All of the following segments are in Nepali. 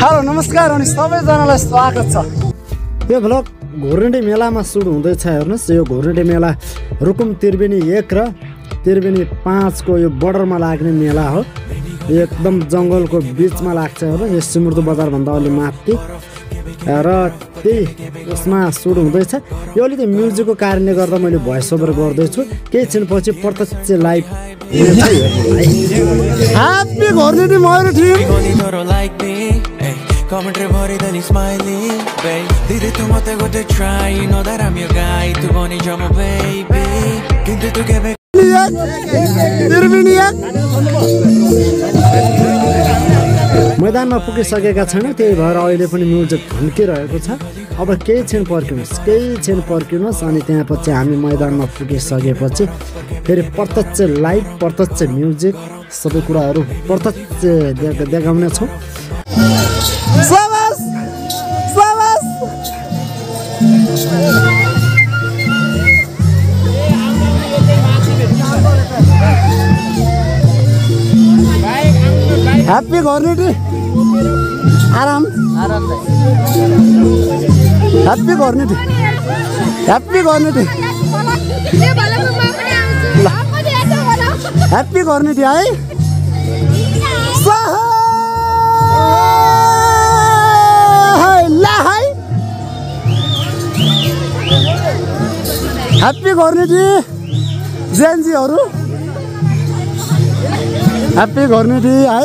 हेलो नमस्कार अनि सबैजनालाई स्वागत छ। यो भ्लग घोरनेटी मेलामा सुरु हुँदैछ। हेर्नुहोस् यो घोरनेटी मेला रुकुम त्रिवेणी 1 र त्रिवेणी 5 को यो बर्डरमा लाग्ने मेला हो। एकदम जङ्गलको बिचमा लाग्छ। हेर्नुहोस् यो सिमुर्दो बजारभन्दा अलि माथि र त्यही उसमा सुरु हुँदैछ। यो अलिकति म्युजिकको कारणले गर्दा मैले भोइस ओभर गर्दैछु। केही क्षणपछि प्रत्यक्ष लाइभ ह्याप्पी घोरनेटी मेरो team. Commentary body then is smiling, babe. Did it to mate go to try, you know that I'm your guy. To boni jamo baby. Kintu tu ke me. मैदानमा पुगिसकेका छैन, त्यही भएर अहिले पनि म्युजिक धन्किरहेको छ। अब केही क्षण पर्खिनुहोस् अनि त्यसपछि हामी मैदानमा पुगिसकेपछि फेरि प्रत्यक्ष लाइभ प्रत्यक्ष म्युजिक सबै कुराहरू प्रत्यक्ष देखाउने छौँ। Slamas! Slamas! Happy घोरनेटी आराम Happy घोरनेटी Happy घोरनेटी Happy घोरनेटी है ह्याप्पी घोरनेटी जेएनजीहरु ह्याप्पी घोरनेटी है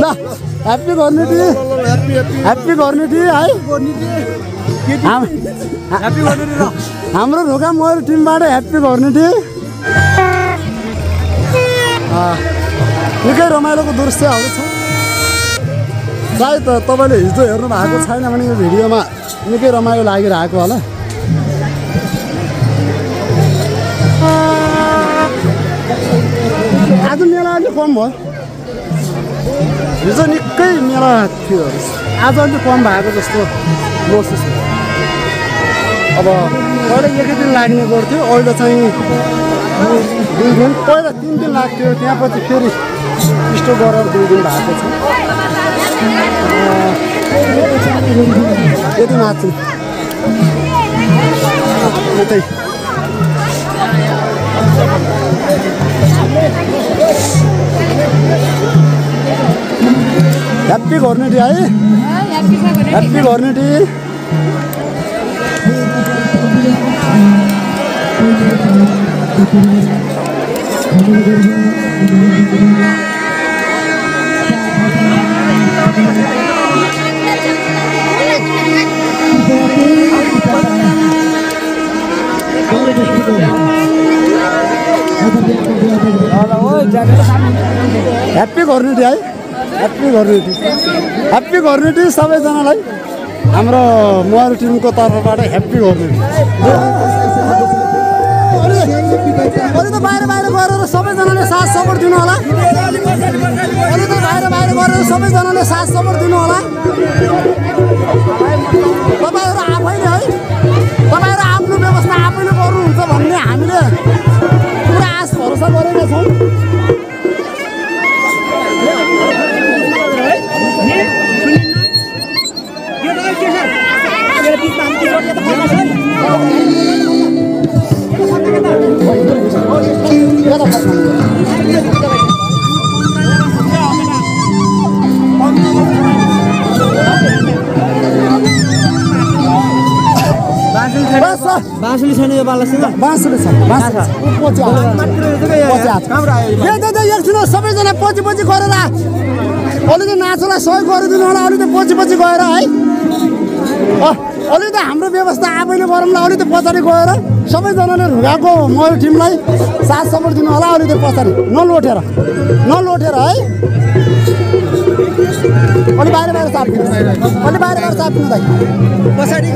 ल ह्याप्पी घोरनेटी है हाम्रो ढोका मोर टिमबाट ह्याप्पी घोरनेटी। निकै रमाइलोको दृश्यहरू छ। सायद तपाईले हिजो हेर्नु भएको छैन भने यो भिडियोमा निकै रमाइलो लागिरहेको होला। आज मेला अलि कम भयो। हिजो निकै मेला थियो, आज अलि कम भएको जस्तो महसुस भयो। अब पहिला एकै दिन लाग्ने गर्थ्यो, अहिले चाहिँ 2 दिन, पहिला 3 दिन लाग्थ्यो, त्यसपछि फेरि यस्तो गरेर 2 दिन भएको छ। यति माथि यतै ह्याप्पी घोरनेटी है ह्याप्पी घोरनेटी। ह्याप्पी घोरनेटी है ह्याप्पी घोरनेटी सबैजनालाई हाम्रो मोर टिमको तर्फबाट ह्याप्पी घोरनेटी। अहिले त बाहिर गएर सबैजनाले साथ सपोर्ट दिनु होला। अहिले त बाहिर गएर सबैजनाले साथ सपोर्ट दिनु होला। तपाईहरु आफैले है तपाईहरु आफ्नो व्यवस्था आफैले गर्नुहुन्छ भन्ने हामीले पुरा आश भरोसा गरेका छौँ। बाँसुली छैन यो बालासँग बाँसुली छ सबैजना पछि गरेर अलिकति नाचलाई सहयोग गरिदिनु होला। अलिकति पछि गएर है अलिकति हाम्रो व्यवस्था आफैले गरौँला। अलिकति पछाडि गएर सबैजनाले ढुङ्गाको मयूर टिमलाई साथ सपोर्ट दिनु होला। अलिकति पछाडि नलोटेर है अलि बाहिर साथ दिनु दाइ पछाडि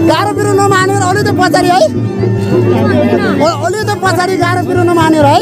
गाह्रो पिरो नमानेर अलिकति पछाडि है अलिकति पछाडि गाह्रो पिरो नमानेर है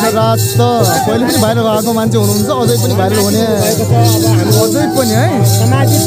राज त पहिले पनि भाइरल भएको मान्छे हुनुहुन्छ अझै पनि भाइरल हुने अझै पनि है सामाजिक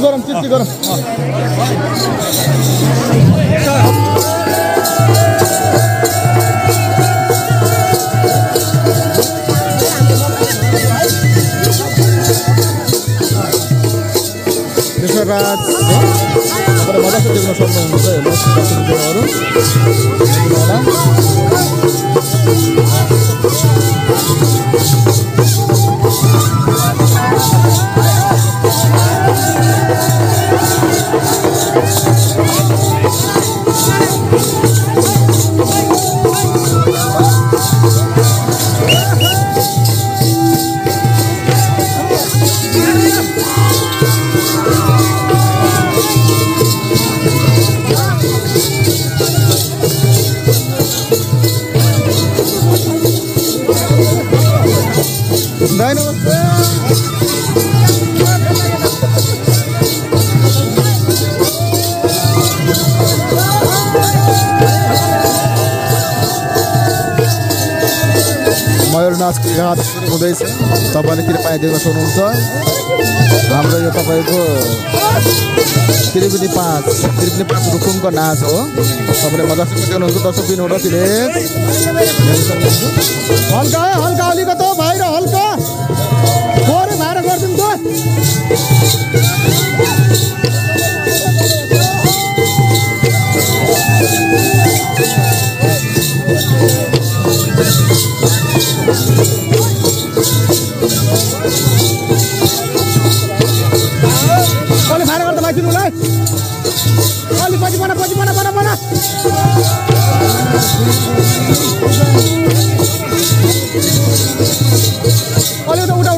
ल चित्ती गरौँ राज तपाईले मजा से देख्न सक्नुहुन्छ हेर्नुहोस् मयूर नाच घाट सुरु हुँदैछ तपाईँले कृपया देख्न सक्नुहुन्छ हाम्रो यो तपाईँको त्रिवेणी 5 रुकुमको नाच हो तपाईँले मजासँग देख्नुहुन्छ दर्शक बिनबाट प्लिज हल्का हल्का अलिकति भाइ र हल्का थोरै भाएर गरिदिउँ त अलि भाडा गर्दा मागिदिनुलाई अलि पछि बना अलि उठा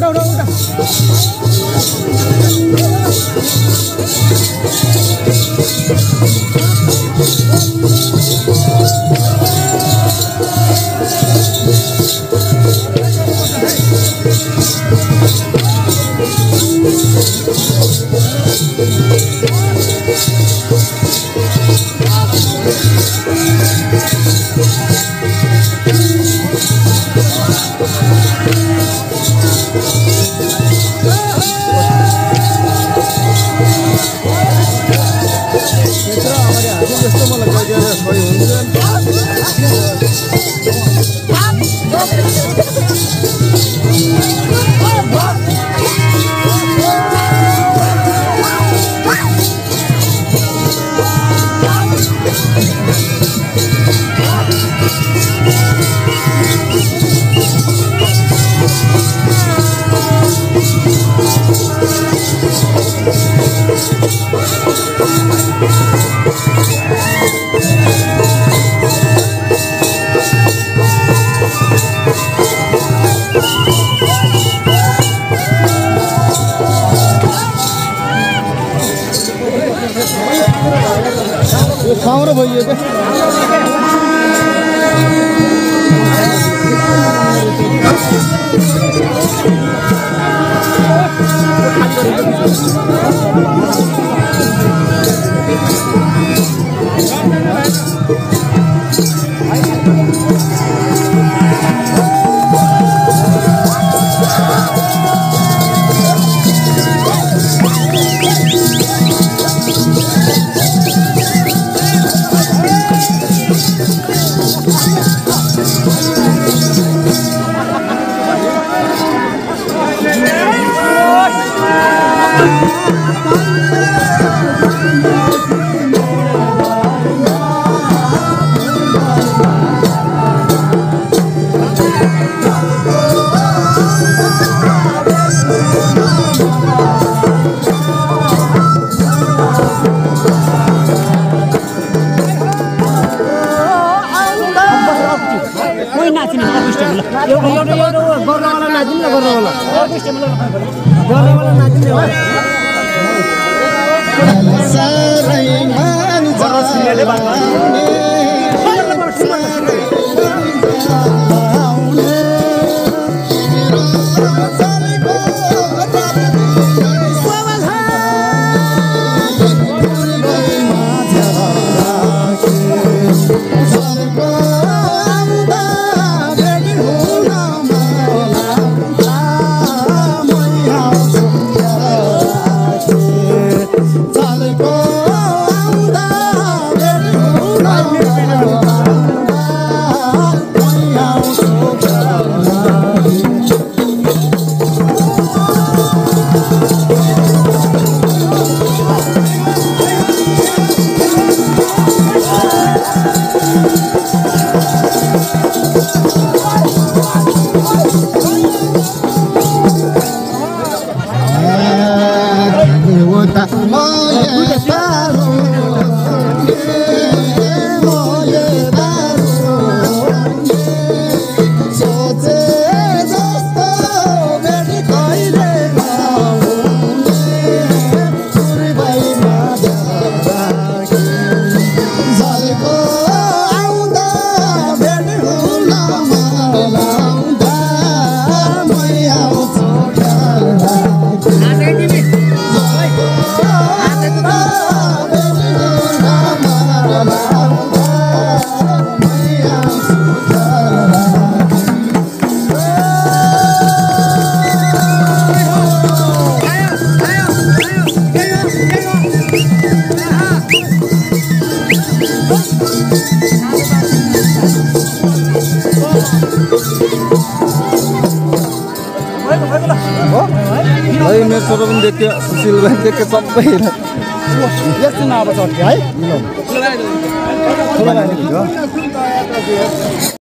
खाउरो भइयो के Bye. भाइ मेरो छोरो पनि देख्यो सुशील भाइ देख्यो सबै एकछिन अब चट्यो है